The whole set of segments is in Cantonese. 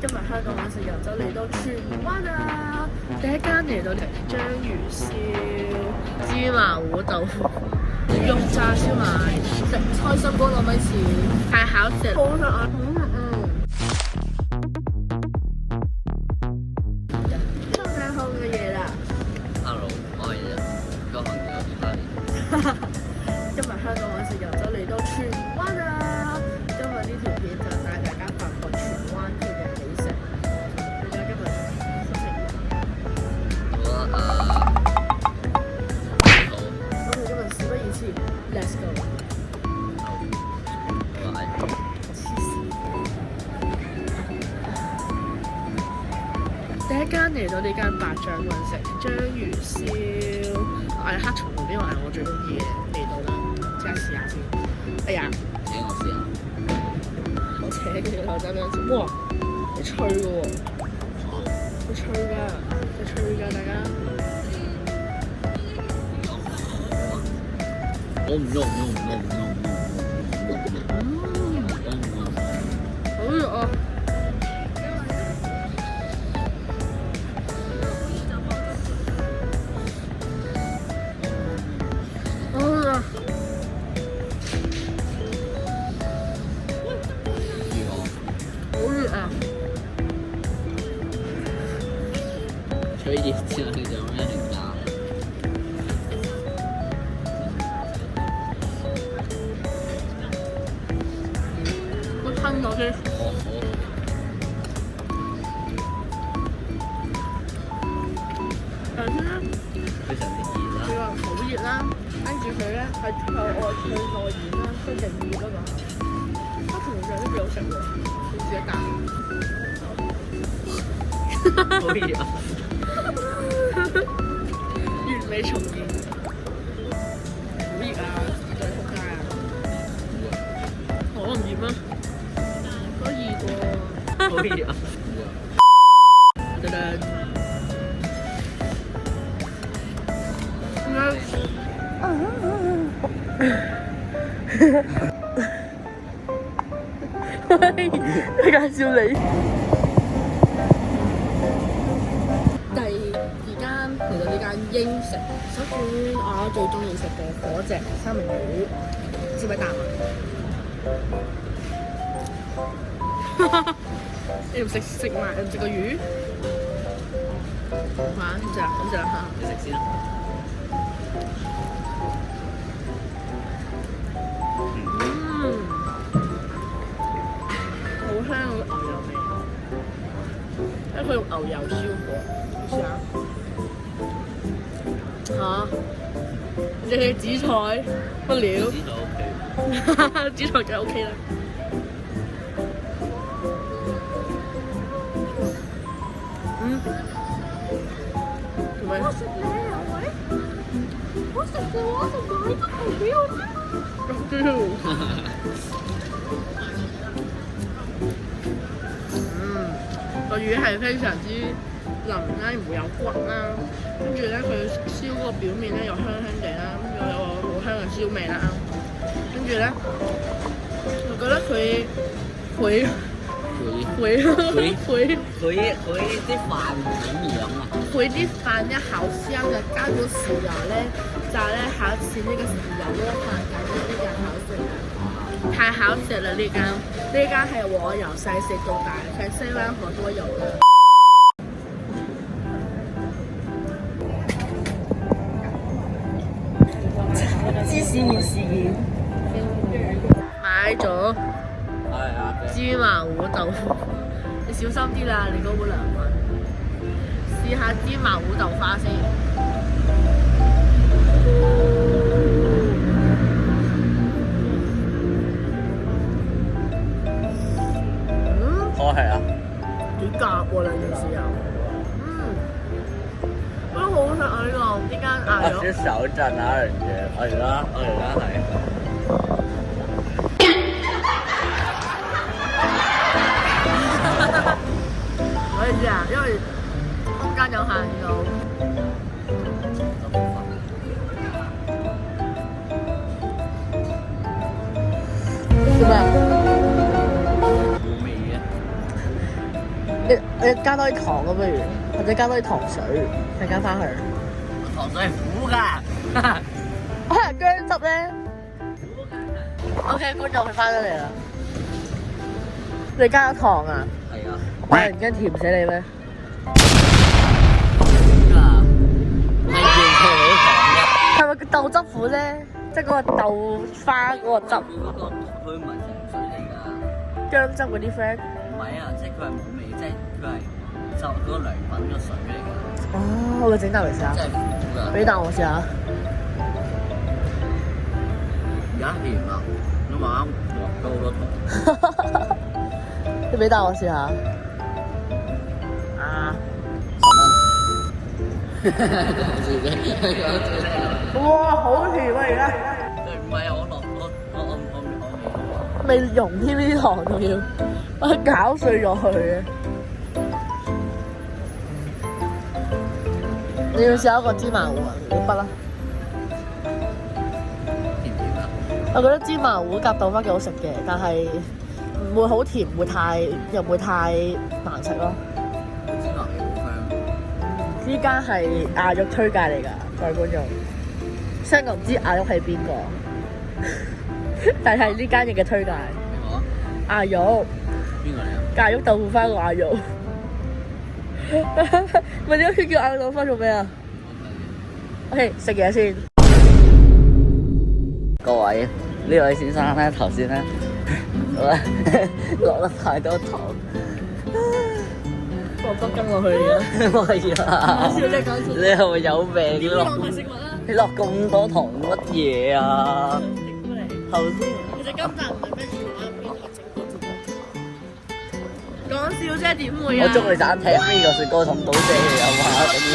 今日香港玩食遊就嚟到荃灣啊！第一間嚟到章魚燒、芝麻糊豆腐、肉炸燒賣，食開心嗰攞米錢，太好食，好食啊！都睇好嘅嘢啦。Hello，我係個朋友Charlie。今日香港玩食遊就嚟到荃灣啊！今日呢條片就帶大家發掘荃灣區嘅美食。大家今日心情我覺得好。我哋今日事不宜遲 ，Let's go！ 第一間嚟到呢間白掌運食章魚燒，我係黑松露，呢個係我最中意嘅味道啦，即刻試下先。哎呀，請我試下。好扯嘅條頭仔兩次，哇，好脆嘅喎，好脆㗎，好脆㗎，大家。我唔用，好肉啊！吹熱之後就咩嚟㗎？我吞咗先。頭先咧，非常之熱啦。佢話好熱啦，跟住佢咧係向外向內延啦，都勁熱嗰個。黑松露都幾好食喎，好似一啖。好熱啊！完美重現，好熱啊！再仆街啊！我唔熱咩？都熱喎。好熱啊！噔噔。喂，介紹你。第二間嚟到呢間英食，首選我最中意食嘅嗰隻三文魚，知唔知答啊？你唔食埋，你唔食個魚？玩咁就嚇。你食先啦。好香嘅牛油味，因為佢用牛油燒過，試下嚇，你係紫菜不了，紫菜 OK。紫菜就 OK 啦。做咩？我食你啊喂！我食嘅話就買得嚟俾我先。個魚係非常之腍啦，唔會有骨啦。跟住咧，佢燒嗰個表面咧又香香地啦，又有好香嘅燒味啦。跟住咧，我覺得佢啲飯點樣啊？佢啲飯咧好香嘅，加咗豉油咧，就咧好似呢個豉油鍋飯咁樣，呢個好食啊！太好食啦！呢間係我由細食到大，喺西灣河都有啦。芝士麵事件，買咗芝麻糊豆腐，你小心啲啦，你嗰碗涼粉。試下芝麻糊豆花先。係啊。幾夾喎兩件事又，都好好食啊！呢間嗌咗。我少手震啊，人哋，我而家係。唔好意思啊，因為空間有限度。做咩？冇味嘅。你加多啲糖咁不如，或者加多啲糖水，陣間翻去。糖水係苦㗎。可能薑汁咧。OK， 觀眾佢翻咗嚟啦。你加咗糖啊？係啊。我係唔驚甜死你咩？係完全冇糖嘅。係咪豆汁苦啫？即係嗰個豆花嗰個汁。佢唔係糖水嚟㗎。薑汁嗰啲 friend。唔係啊，即係佢係冇味，即係佢係就嗰個涼粉嘅水嚟㗎。哦，我整啖嚟試下。真係苦㗎。俾啖我試下。而家甜啦，因為啱落咗好多糖。你俾啖我試下。啊！10蚊。哇，好甜啊！而家。唔係啊，我未溶添呢啲糖仲要，我攪碎咗佢嘅。你要試下一個芝麻糊啊？你筆啦。甜甜啊！我覺得芝麻糊夾豆花幾好食嘅，但係唔會好甜，又唔會太難食咯。芝麻幾好香。呢間係亞玉推介嚟㗎，各位觀眾。雖然我唔知亞玉係邊個，但係呢間嘢嘅推介。邊個啊？亞玉。邊個嚟啊？亞玉豆腐花個亞玉。咪點解叫亞玉豆腐花做咩啊？OK， 食嘢先。各位，呢位先生咧，頭先咧落得太多糖，放多羹落去嘅。係啊！講笑啫，講笑。你係咪有病？點樣浪費食物啊？你落咁多糖乜嘢啊？整過嚟。頭先其實今集唔係咩全啱邊係整過啫。講笑啫，點會啊？我祝你盞踢呢個雪糕筒到謝你啊嘛，頂你！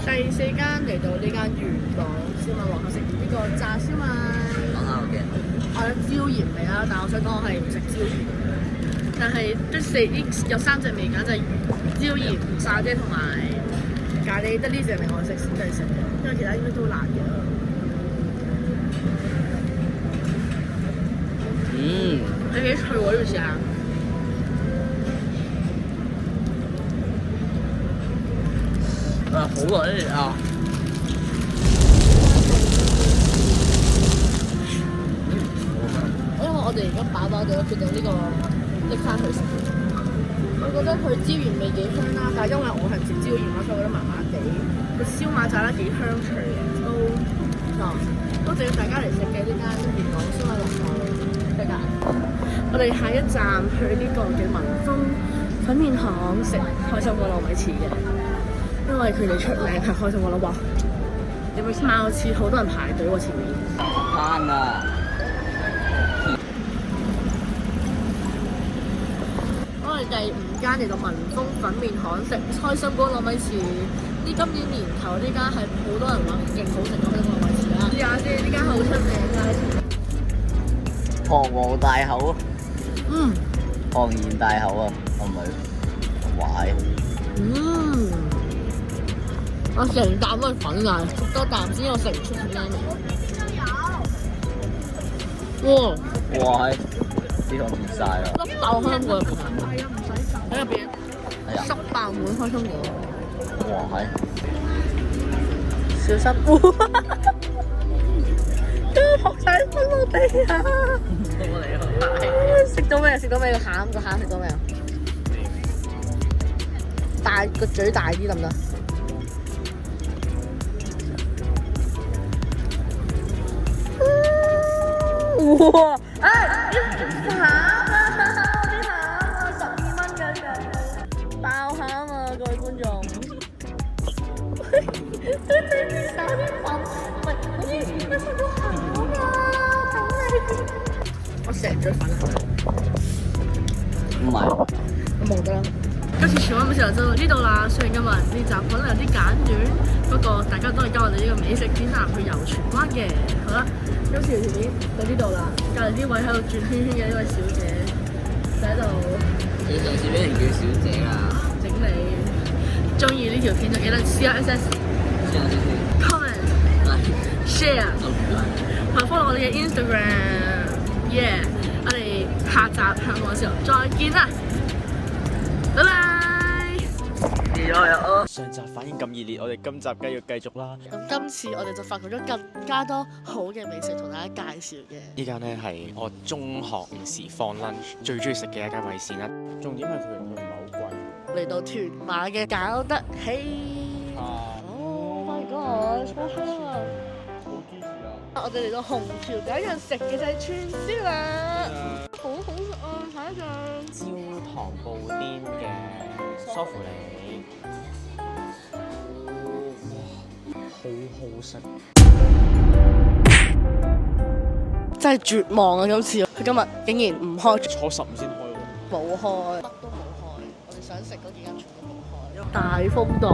第4間嚟到呢間元朗燒賣王，食呢個炸燒賣。講下我嘅。我有椒鹽味啦，但係我想講我係唔食椒鹽嘅。但係即有3隻味揀，就係椒鹽、沙爹同埋咖喱，得呢隻味我食先係食嘅，因為其他應該都辣嘅。你幾脆喎？呢個試下。好啊呢啲啊！因為我哋而家飽飽哋，決定呢個拎翻去食。我覺得佢椒鹽味幾香啦，但係因為我係唔食椒鹽啦，所以我覺得麻麻地。個燒賣炸得幾香脆嘅，都值得大家嚟食嘅呢間元朗燒賣王推介。我哋下一站去呢個嘅民豐粉麵行食開心果糯米糍嘅，因為佢哋出名係開心果啦喎。你會貌似好多人排隊喎前面。慳啊！我哋第5間嚟到民豐粉麵行食開心果糯米糍。呢今年年頭呢間係好多人話勁好食嘅開心果糯米糍啦。試下先，呢間好出名㗎。龐皇大口啊！龐然大口啊！係咪？壞！我成啖都係粉啊！食多啖先，我食唔出係咩味。哇！呢個跌晒啦！濕爆開心果入邊啊！係啊，唔使洗喺入邊。係啊！濕爆滿開心果。哇！小心！都學晒分落地啊！食到咩？食到咩？個餡食到咩啊？大個嘴大啲得唔得？哇！哎，啲餡啊，啲餡啊，12蚊㗎，爆餡啊！各位觀眾，啲手啲粉，唔係好似咩食到餡㗎，等你。我成嘴粉啊！唔係，我冇得啦。今次全安美食就到呢度啦。雖然今日呢集可能有啲簡短，不過大家都係跟我哋呢個美食天南去遊荃灣嘅。好啦，今次條片到呢度啦。隔離呢位喺度轉圈圈嘅呢位小姐就喺度。你上次俾人叫小姐啊？整理。中意呢條片就記得 comment、share，同埋 follow 我哋嘅 Instagram。Yeah。下集香港時候再見啦，拜拜。上集反應咁熱烈，我哋今集梗要繼續啦。咁今次我哋就發掘咗更加多好嘅美食同大家介紹嘅。呢間呢係我中學時放 lunch 最中意食嘅一間米線啦。重點係佢唔係好貴。嚟到屯馬嘅搞得起。Oh my god！ 好香啊！好 juicy 啊！我哋嚟到紅橋第一樣食嘅就係串燒啦，好好食啊！睇一陣。焦糖布甸嘅梳芙梨，好好食。真係絕望啊！今次佢今日竟然唔開，坐15先開喎。冇開，乜都冇開。我哋想食嗰幾間全部冇開。大風道。